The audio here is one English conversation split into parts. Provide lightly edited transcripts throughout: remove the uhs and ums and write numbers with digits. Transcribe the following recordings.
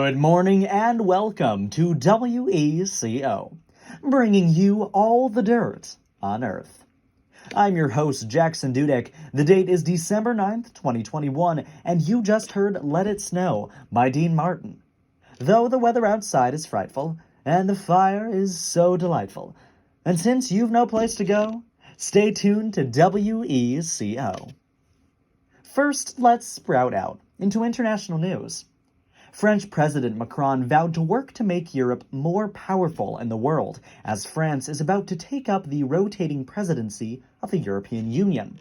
Good morning and welcome to WECO, bringing you all the dirt on Earth. I'm your host, Jackson Dudek. The date is December 9th, 2021, and you just heard Let It Snow by Dean Martin. Though the weather outside is frightful, and the fire is so delightful, and since you've no place to go, stay tuned to WECO. First, let's sprout out into international news. French President Macron vowed to work to make Europe more powerful in the world, as France is about to take up the rotating presidency of the European Union.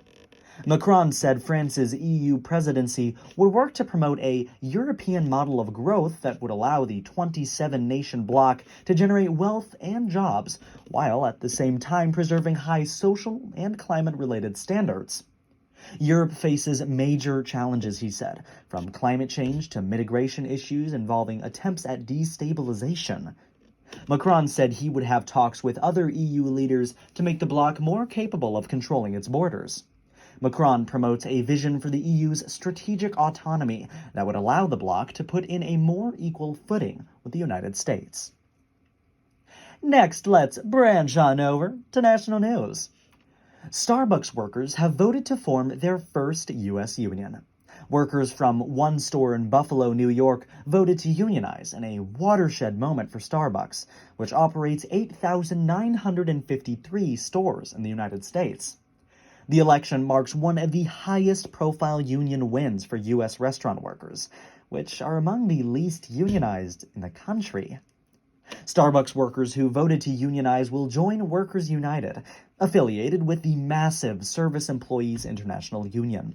Macron said France's EU presidency would work to promote a European model of growth that would allow the 27-nation bloc to generate wealth and jobs, while at the same time preserving high social and climate-related standards. Europe faces major challenges, he said, from climate change to migration issues involving attempts at destabilization. Macron said he would have talks with other EU leaders to make the bloc more capable of controlling its borders. Macron promotes a vision for the EU's strategic autonomy that would allow the bloc to put in a more equal footing with the United States. Next, let's branch on over to national news. Starbucks workers have voted to form their first U.S. union. Workers from one store in Buffalo, New York, voted to unionize in a watershed moment for Starbucks, which operates 8,953 stores in the United States. The election marks one of the highest-profile union wins for U.S. restaurant workers, which are among the least unionized in the country. Starbucks workers who voted to unionize will join Workers United, affiliated with the massive Service Employees International Union.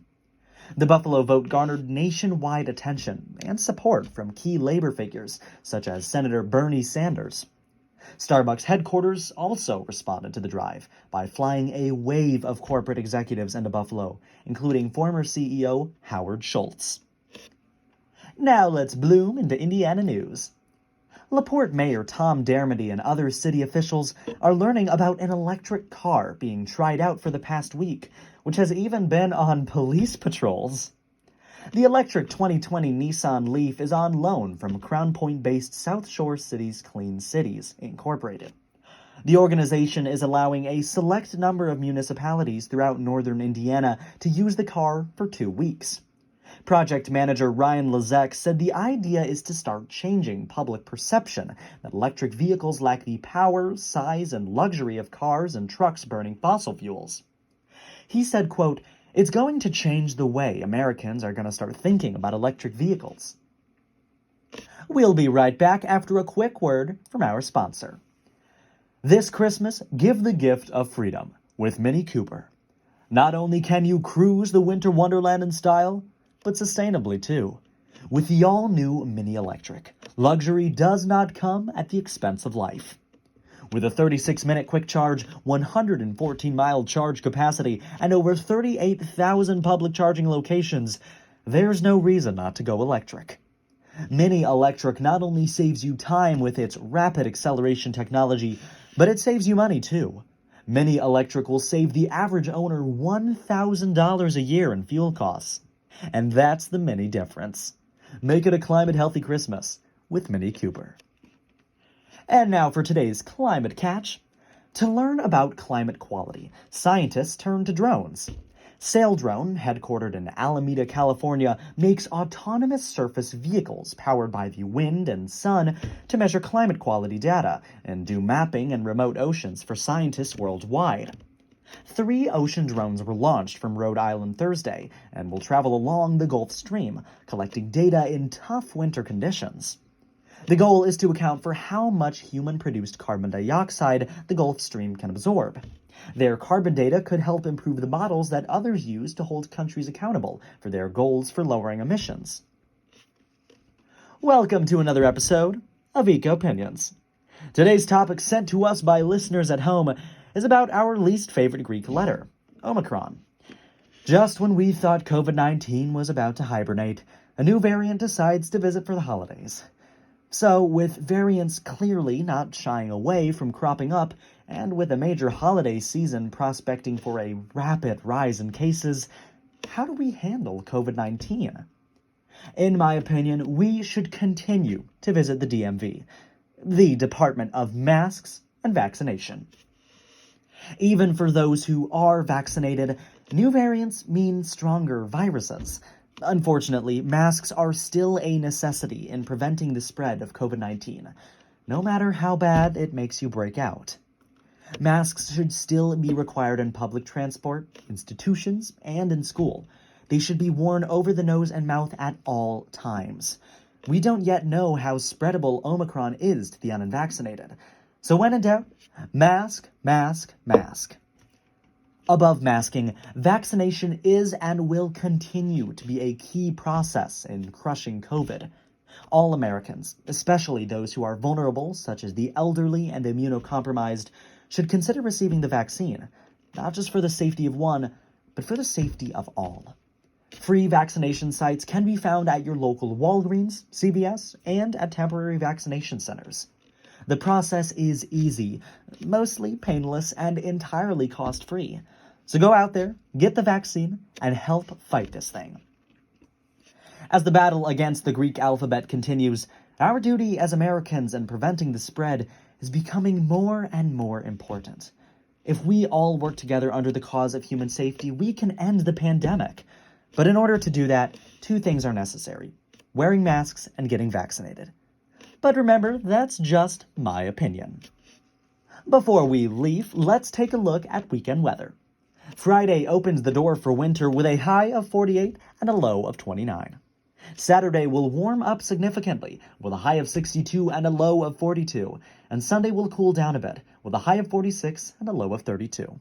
The Buffalo vote garnered nationwide attention and support from key labor figures, such as Senator Bernie Sanders. Starbucks headquarters also responded to the drive by flying a wave of corporate executives into Buffalo, including former CEO Howard Schultz. Now let's bloom into Indiana news. LaPorte Mayor Tom Dermody and other city officials are learning about an electric car being tried out for the past week, which has even been on police patrols. The electric 2020 Nissan Leaf is on loan from Crown Point-based South Shore Cities Clean Cities, Incorporated. The organization is allowing a select number of municipalities throughout northern Indiana to use the car for 2 weeks. Project manager Ryan Lezek said the idea is to start changing public perception that electric vehicles lack the power, size, and luxury of cars and trucks burning fossil fuels. He said, quote, "It's going to change the way Americans are going to start thinking about electric vehicles." We'll be right back after a quick word from our sponsor. This Christmas, give the gift of freedom with Mini Cooper. Not only can you cruise the winter wonderland in style, but sustainably too. With the all-new Mini Electric, luxury does not come at the expense of life. With a 36-minute quick charge, 114-mile charge capacity, and over 38,000 public charging locations, there's no reason not to go electric. Mini Electric not only saves you time with its rapid acceleration technology, but it saves you money too. Mini Electric will save the average owner $1,000 a year in fuel costs. And that's the Mini difference. Make it a climate-healthy Christmas with Mini Cooper. And now for today's Climate Catch. To learn about climate quality, scientists turn to drones. Saildrone, headquartered in Alameda, California, makes autonomous surface vehicles powered by the wind and sun to measure climate quality data and do mapping in remote oceans for scientists worldwide. 3 ocean drones were launched from Rhode Island Thursday and will travel along the Gulf Stream, collecting data in tough winter conditions. The goal is to account for how much human-produced carbon dioxide the Gulf Stream can absorb. Their carbon data could help improve the models that others use to hold countries accountable for their goals for lowering emissions. Welcome to another episode of Eco Opinions. Today's topic, sent to us by listeners at home, is about our least favorite Greek letter, Omicron. Just when we thought COVID-19 was about to hibernate, a new variant decides to visit for the holidays. So, with variants clearly not shying away from cropping up, and with a major holiday season prospecting for a rapid rise in cases, how do we handle COVID-19? In my opinion, we should continue to visit the DMV, the Department of Masks and Vaccination. Even for those who are vaccinated, new variants mean stronger viruses. Unfortunately, masks are still a necessity in preventing the spread of COVID-19, no matter how bad it makes you break out. Masks should still be required in public transport, institutions, and in school. They should be worn over the nose and mouth at all times. We don't yet know how spreadable Omicron is to the unvaccinated. So when in doubt, mask, mask, mask. Above masking, vaccination is and will continue to be a key process in crushing COVID. All Americans, especially those who are vulnerable, such as the elderly and immunocompromised, should consider receiving the vaccine, not just for the safety of one, but for the safety of all. Free vaccination sites can be found at your local Walgreens, CVS, and at temporary vaccination centers. The process is easy, mostly painless, and entirely cost-free. So go out there, get the vaccine, and help fight this thing. As the battle against the Greek alphabet continues, our duty as Americans in preventing the spread is becoming more and more important. If we all work together under the cause of human safety, we can end the pandemic. But in order to do that, two things are necessary: wearing masks and getting vaccinated. But remember, that's just my opinion. Before we leave, let's take a look at weekend weather. Friday opens the door for winter with a high of 48 and a low of 29. Saturday will warm up significantly with a high of 62 and a low of 42, and Sunday will cool down a bit with a high of 46 and a low of 32.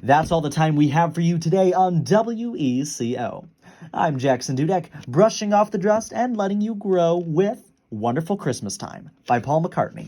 That's all the time we have for you today on WECO. I'm Jackson Dudek, brushing off the dust and letting you grow with Wonderful Christmas Time by Paul McCartney.